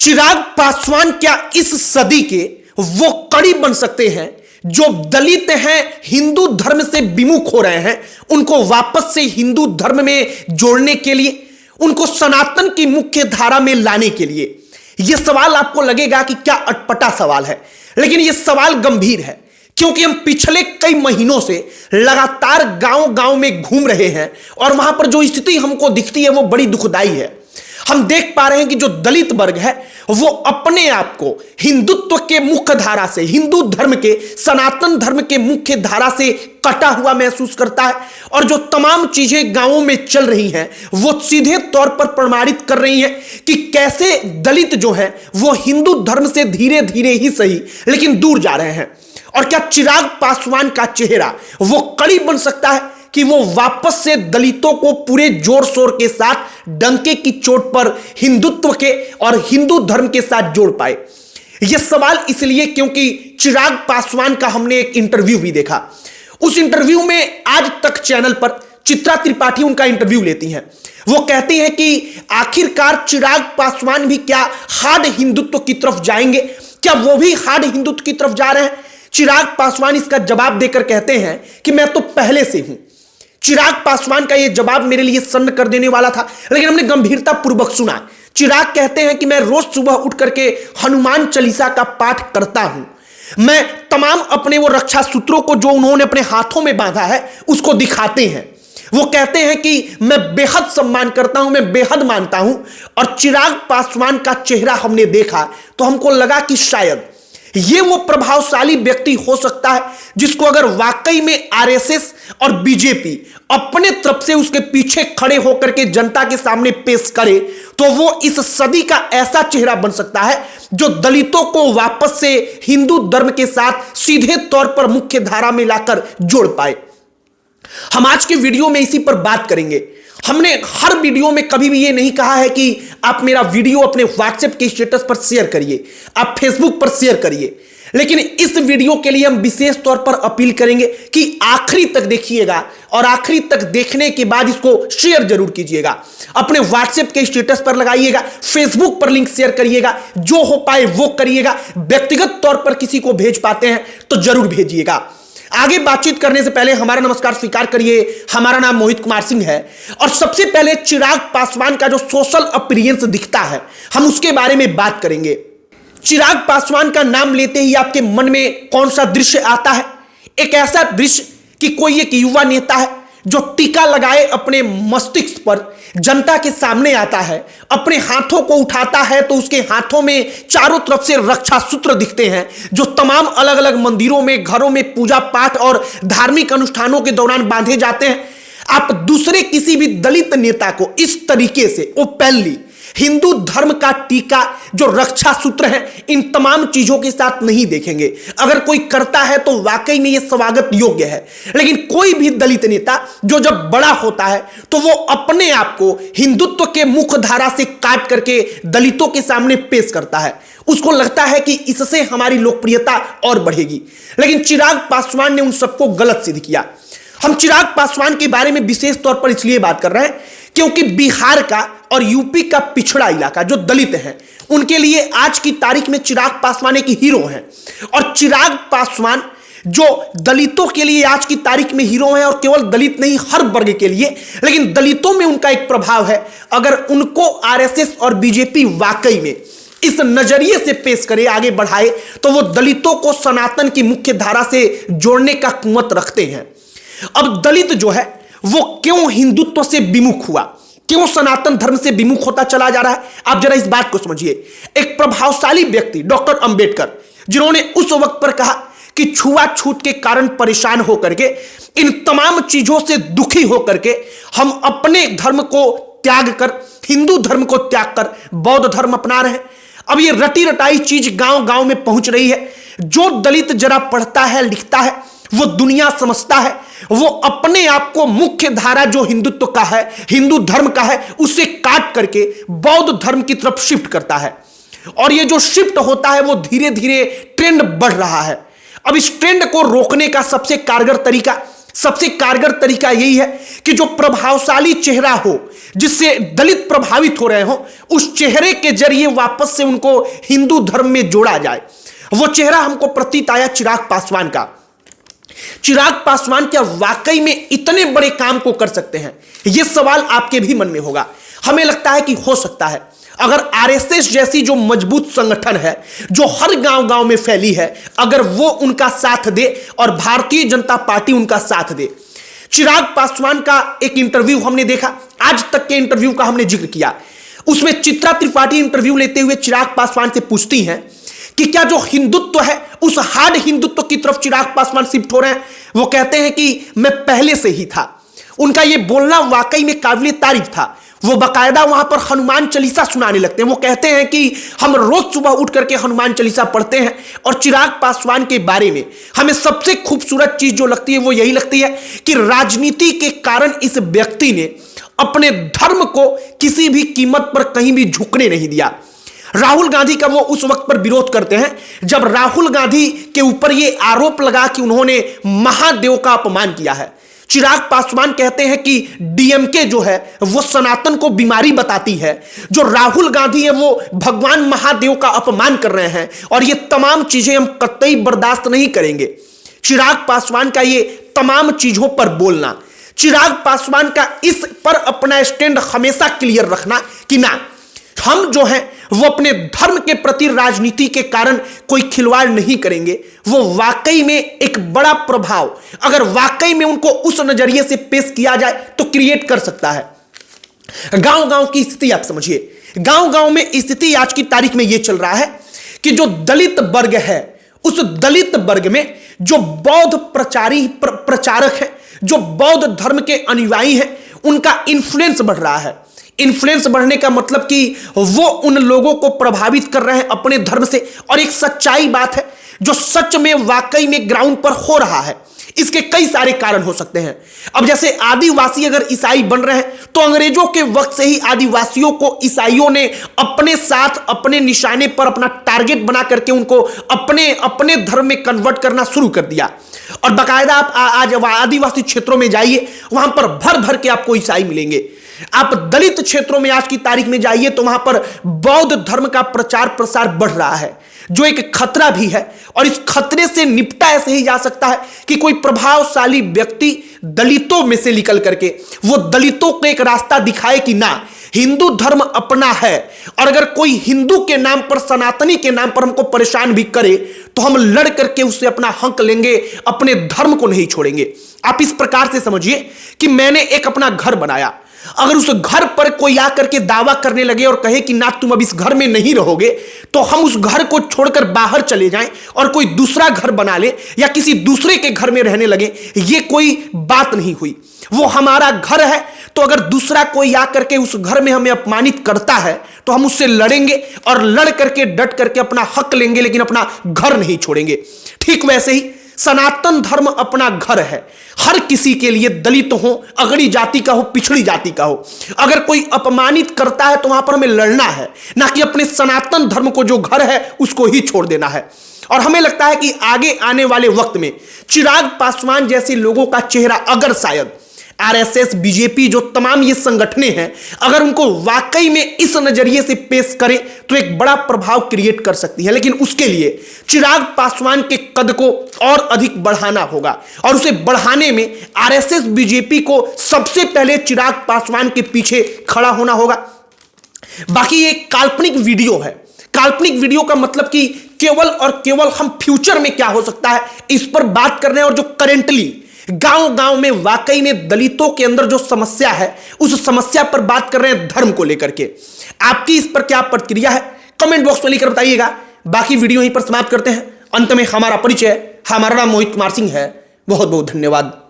चिराग पासवान क्या इस सदी के वो कड़ी बन सकते हैं जो दलित हैं, हिंदू धर्म से विमुख हो रहे हैं, उनको वापस से हिंदू धर्म में जोड़ने के लिए, उनको सनातन की मुख्य धारा में लाने के लिए? यह सवाल आपको लगेगा कि क्या अटपटा सवाल है, लेकिन यह सवाल गंभीर है क्योंकि हम पिछले कई महीनों से लगातार गांव गांव में घूम रहे हैं और वहां पर जो स्थिति हमको दिखती है वो बड़ी दुखदाई है। हम देख पा रहे हैं कि जो दलित वर्ग है वो अपने आप को हिंदुत्व के मुख्य धारा से, हिंदू धर्म के, सनातन धर्म के मुख्य धारा से कटा हुआ महसूस करता है और जो तमाम चीजें गांवों में चल रही हैं वो सीधे तौर पर प्रमाणित कर रही हैं कि कैसे दलित जो है वो हिंदू धर्म से धीरे धीरे ही सही लेकिन दूर जा रहे हैं। और क्या चिराग पासवान का चेहरा वो कड़ी बन सकता है कि वो वापस से दलितों को पूरे जोर शोर के साथ डंके की चोट पर हिंदुत्व के और हिंदू धर्म के साथ जोड़ पाए? यह सवाल इसलिए क्योंकि चिराग पासवान का हमने एक इंटरव्यू भी देखा। उस इंटरव्यू में आज तक चैनल पर चित्रा त्रिपाठी उनका इंटरव्यू लेती हैं। वो कहती हैं कि आखिरकार चिराग पासवान भी क्या हार्ड हिंदुत्व की तरफ जाएंगे? क्या वो भी हार्ड हिंदुत्व की तरफ जा रहे हैं? चिराग पासवान इसका जवाब देकर कहते हैं कि मैं तो पहले से हूं। चिराग पासवान का यह जवाब मेरे लिए सन्न कर देने वाला था, लेकिन हमने गंभीरता पूर्वक सुना। चिराग कहते हैं कि मैं रोज सुबह उठ करके हनुमान चालीसा का पाठ करता हूं। मैं तमाम अपने वो रक्षा सूत्रों को जो उन्होंने अपने हाथों में बांधा है उसको दिखाते हैं। वो कहते हैं कि मैं बेहद सम्मान करता हूं, मैं बेहद मानता हूं। और चिराग पासवान का चेहरा हमने देखा तो हमको लगा कि शायद ये वो प्रभावशाली व्यक्ति हो सकता है जिसको अगर वाकई में आरएसएस और बीजेपी अपने तरफ से उसके पीछे खड़े होकर के जनता के सामने पेश करे तो वो इस सदी का ऐसा चेहरा बन सकता है जो दलितों को वापस से हिंदू धर्म के साथ सीधे तौर पर मुख्य धारा में लाकर जोड़ पाए। हम आज के वीडियो में इसी पर बात करेंगे। हमने हर वीडियो में कभी भी ये नहीं कहा है कि आप मेरा वीडियो अपने व्हाट्सएप के स्टेटस पर शेयर करिए, आप फेसबुक पर शेयर करिए, लेकिन इस वीडियो के लिए हम विशेष तौर पर अपील करेंगे कि आखिरी तक देखिएगा और आखिरी तक देखने के बाद इसको शेयर जरूर कीजिएगा। अपने व्हाट्सएप के स्टेटस पर लगाइएगा, फेसबुक पर लिंक शेयर करिएगा, जो हो पाए वो करिएगा। व्यक्तिगत तौर पर किसी को भेज पाते हैं तो जरूर भेजिएगा। आगे बातचीत करने से पहले हमारा नमस्कार स्वीकार करिए। हमारा नाम मोहित कुमार सिंह है और सबसे पहले चिराग पासवान का जो सोशल अपीयरेंस दिखता है हम उसके बारे में बात करेंगे। चिराग पासवान का नाम लेते ही आपके मन में कौन सा दृश्य आता है? एक ऐसा दृश्य कि कोई एक युवा नेता है जो टीका लगाए अपने मस्तिष्क पर जनता के सामने आता है, अपने हाथों को उठाता है तो उसके हाथों में चारों तरफ से रक्षा सूत्र दिखते हैं जो तमाम अलग अलग मंदिरों में, घरों में पूजा पाठ और धार्मिक अनुष्ठानों के दौरान बांधे जाते हैं। आप दूसरे किसी भी दलित नेता को इस तरीके से ओपनली हिंदू धर्म का टीका, जो रक्षा सूत्र है, इन तमाम चीजों के साथ नहीं देखेंगे। अगर कोई करता है तो वाकई में यह स्वागत योग्य है, लेकिन कोई भी दलित नेता जो जब बड़ा होता है तो वो अपने आप को हिंदुत्व के मुख्य धारा से काट करके दलितों के सामने पेश करता है। उसको लगता है कि इससे हमारी लोकप्रियता और बढ़ेगी, लेकिन चिराग पासवान ने उन सबको गलत सिद्ध किया। हम चिराग पासवान के बारे में विशेष तौर पर इसलिए बात कर रहे हैं क्योंकि बिहार का और यूपी का पिछड़ा इलाका जो दलित हैं उनके लिए आज की तारीख में चिराग पासवान एक हीरो हैं। और चिराग पासवान जो दलितों के लिए आज की तारीख में हीरो हैं, और केवल दलित नहीं हर वर्ग के लिए, लेकिन दलितों में उनका एक प्रभाव है। अगर उनको आरएसएस और बीजेपी वाकई में इस नजरिए से पेश करे, आगे बढ़ाए, तो वो दलितों को सनातन की मुख्य धारा से जोड़ने का कुवत रखते हैं। अब दलित जो है वो क्यों हिंदुत्व से विमुख हुआ, क्यों सनातन धर्म से विमुख होता चला जा रहा है? आप जरा इस बात को समझिए। एक प्रभावशाली व्यक्ति डॉक्टर अंबेडकर, जिन्होंने उस वक्त पर कहा कि छुआछूत के कारण परेशान होकर के, इन तमाम चीजों से दुखी होकर के हम अपने धर्म को त्याग कर, हिंदू धर्म को त्याग कर बौद्ध धर्म अपना रहे हैं। अब ये रटी रटाई चीज गांव गांव में पहुंच रही है। जो दलित जरा पढ़ता है, लिखता है, वो दुनिया समझता है, वो अपने आप को मुख्य धारा जो हिंदुत्व का है, हिंदू धर्म का है, उसे काट करके बौद्ध धर्म की तरफ शिफ्ट करता है। और ये जो शिफ्ट होता है वो धीरे धीरे ट्रेंड बढ़ रहा है। अब इस ट्रेंड को रोकने का सबसे कारगर तरीका सबसे कारगर तरीका यही है कि जो प्रभावशाली चेहरा हो, जिससे दलित प्रभावित हो रहे हो, उस चेहरे के जरिए वापस से उनको हिंदू धर्म में जोड़ा जाए। वो चेहरा हमको प्रतीत आया चिराग पासवान का। चिराग पासवान क्या वाकई में इतने बड़े काम को कर सकते हैं? यह सवाल आपके भी मन में होगा। हमें लगता है कि हो सकता है, अगर आरएसएस जैसी जो मजबूत संगठन है जो हर गांव-गांव में फैली है, अगर वो उनका साथ दे और भारतीय जनता पार्टी उनका साथ दे। चिराग पासवान का एक इंटरव्यू हमने देखा, आज तक के इंटरव्यू का हमने जिक्र किया। उसमें चित्रा त्रिपाठी इंटरव्यू लेते हुए चिराग पासवान से पूछती हैं कि क्या जो हिंदुत्व है उस हार्ड हिंदुत्व की तरफ चिराग पासवान शिफ्ट हो रहे हैं? वो कहते हैं कि मैं पहले से ही था। उनका यह बोलना वाकई में काबिल तारीफ था। वो बकायदा वहां पर हनुमान चालीसा सुनाने लगते हैं। वो कहते हैं कि हम रोज सुबह उठ करके हनुमान चालीसा पढ़ते हैं। और चिराग पासवान के बारे में हमें सबसे खूबसूरत चीज जो लगती है वो यही लगती है कि राजनीति के कारण इस व्यक्ति ने अपने धर्म को किसी भी कीमत पर कहीं भी झुकने नहीं दिया। राहुल गांधी का वो उस वक्त पर विरोध करते हैं जब राहुल गांधी के ऊपर ये आरोप लगा कि उन्होंने महादेव का अपमान किया है। चिराग पासवान कहते हैं कि डीएमके जो है वो सनातन को बीमारी बताती है, जो राहुल गांधी है वो भगवान महादेव का अपमान कर रहे हैं और ये तमाम चीजें हम कतई बर्दाश्त नहीं करेंगे। चिराग पासवान का ये तमाम चीजों पर बोलना, चिराग पासवान का इस पर अपना स्टैंड हमेशा क्लियर रखना कि ना, हम जो हैं वो अपने धर्म के प्रति राजनीति के कारण कोई खिलवाड़ नहीं करेंगे। वो वाकई में एक बड़ा प्रभाव अगर वाकई में उनको उस नजरिए से पेश किया जाए तो क्रिएट कर सकता है। गांव-गांव की स्थिति आप समझिए। गांव-गांव में स्थिति आज की तारीख में यह चल रहा है कि जो दलित वर्ग है, उस दलित वर्ग में जो बौद्ध प्रचारक है, जो बौद्ध धर्म के अनुयायी हैं, उनका इन्फ्लुएंस बढ़ रहा है। इन्फ्लुएंस बढ़ने का मतलब कि वो उन लोगों को प्रभावित कर रहे हैं अपने धर्म से। और एक सच्चाई बात है जो सच में वाकई में ग्राउंड पर हो रहा है। इसके कई सारे कारण हो सकते हैं। अब जैसे आदिवासी अगर ईसाई बन रहे हैं तो अंग्रेजों के वक्त से ही आदिवासियों को ईसाइयों ने अपने साथ, अपने निशाने पर, अपना टारगेट बना करके उनको अपने धर्म में कन्वर्ट करना शुरू कर दिया। और बाकायदा आप आज आदिवासी क्षेत्रों में जाइए, वहां पर भर भर के आपको ईसाई मिलेंगे। आप दलित क्षेत्रों में आज की तारीख में जाइए तो वहां पर बौद्ध धर्म का प्रचार प्रसार बढ़ रहा है, जो एक खतरा भी है। और इस खतरे से निपटा ऐसे ही जा सकता है कि कोई प्रभावशाली व्यक्ति दलितों में से निकल करके वो दलितों को एक रास्ता दिखाए कि ना, हिंदू धर्म अपना है और अगर कोई हिंदू के नाम पर, सनातनी के नाम पर हमको परेशान भी करे तो हम लड़ करके उससे अपना हक लेंगे, अपने धर्म को नहीं छोड़ेंगे। आप इस प्रकार से समझिए कि मैंने एक अपना घर बनाया, अगर उस घर पर कोई आकर के दावा करने लगे और कहे कि ना तुम अब इस घर में नहीं रहोगे, तो हम उस घर को छोड़कर बाहर चले जाएं और कोई दूसरा घर बना ले या किसी दूसरे के घर में रहने लगे, ये कोई बात नहीं हुई। वो हमारा घर है, तो अगर दूसरा कोई आकर के उस घर में हमें अपमानित करता है तो हम उससे लड़ेंगे और लड़ करके डट करके अपना हक लेंगे, लेकिन अपना घर नहीं छोड़ेंगे। ठीक वैसे ही सनातन धर्म अपना घर है हर किसी के लिए, दलित हो, अगड़ी जाति का हो, पिछड़ी जाति का हो। अगर कोई अपमानित करता है तो वहां पर हमें लड़ना है, ना कि अपने सनातन धर्म को जो घर है उसको ही छोड़ देना है। और हमें लगता है कि आगे आने वाले वक्त में चिराग पासवान जैसे लोगों का चेहरा अगर शायद आरएसएस, बीजेपी, जो तमाम ये संगठनें हैं, अगर उनको वाकई में इस नजरिए से पेश करें तो एक बड़ा प्रभाव क्रिएट कर सकती है। लेकिन उसके लिए चिराग पासवान के कद को और अधिक बढ़ाना होगा और उसे बढ़ाने में आरएसएस, बीजेपी को सबसे पहले चिराग पासवान के पीछे खड़ा होना होगा। बाकी ये काल्पनिक वीडियो है। काल्पनिक वीडियो का मतलब कि केवल और केवल हम फ्यूचर में क्या हो सकता है इस पर बात कर रहे हैं, और जो करेंटली गांव-गांव में वाकई में दलितों के अंदर जो समस्या है उस समस्या पर बात कर रहे हैं, धर्म को लेकर के। आपकी इस पर क्या प्रतिक्रिया है कमेंट बॉक्स में लिखकर बताइएगा। बाकी वीडियो यहीं पर समाप्त करते हैं। अंत में हमारा परिचय, हमारा नाम मोहित कुमार सिंह है। बहुत बहुत धन्यवाद।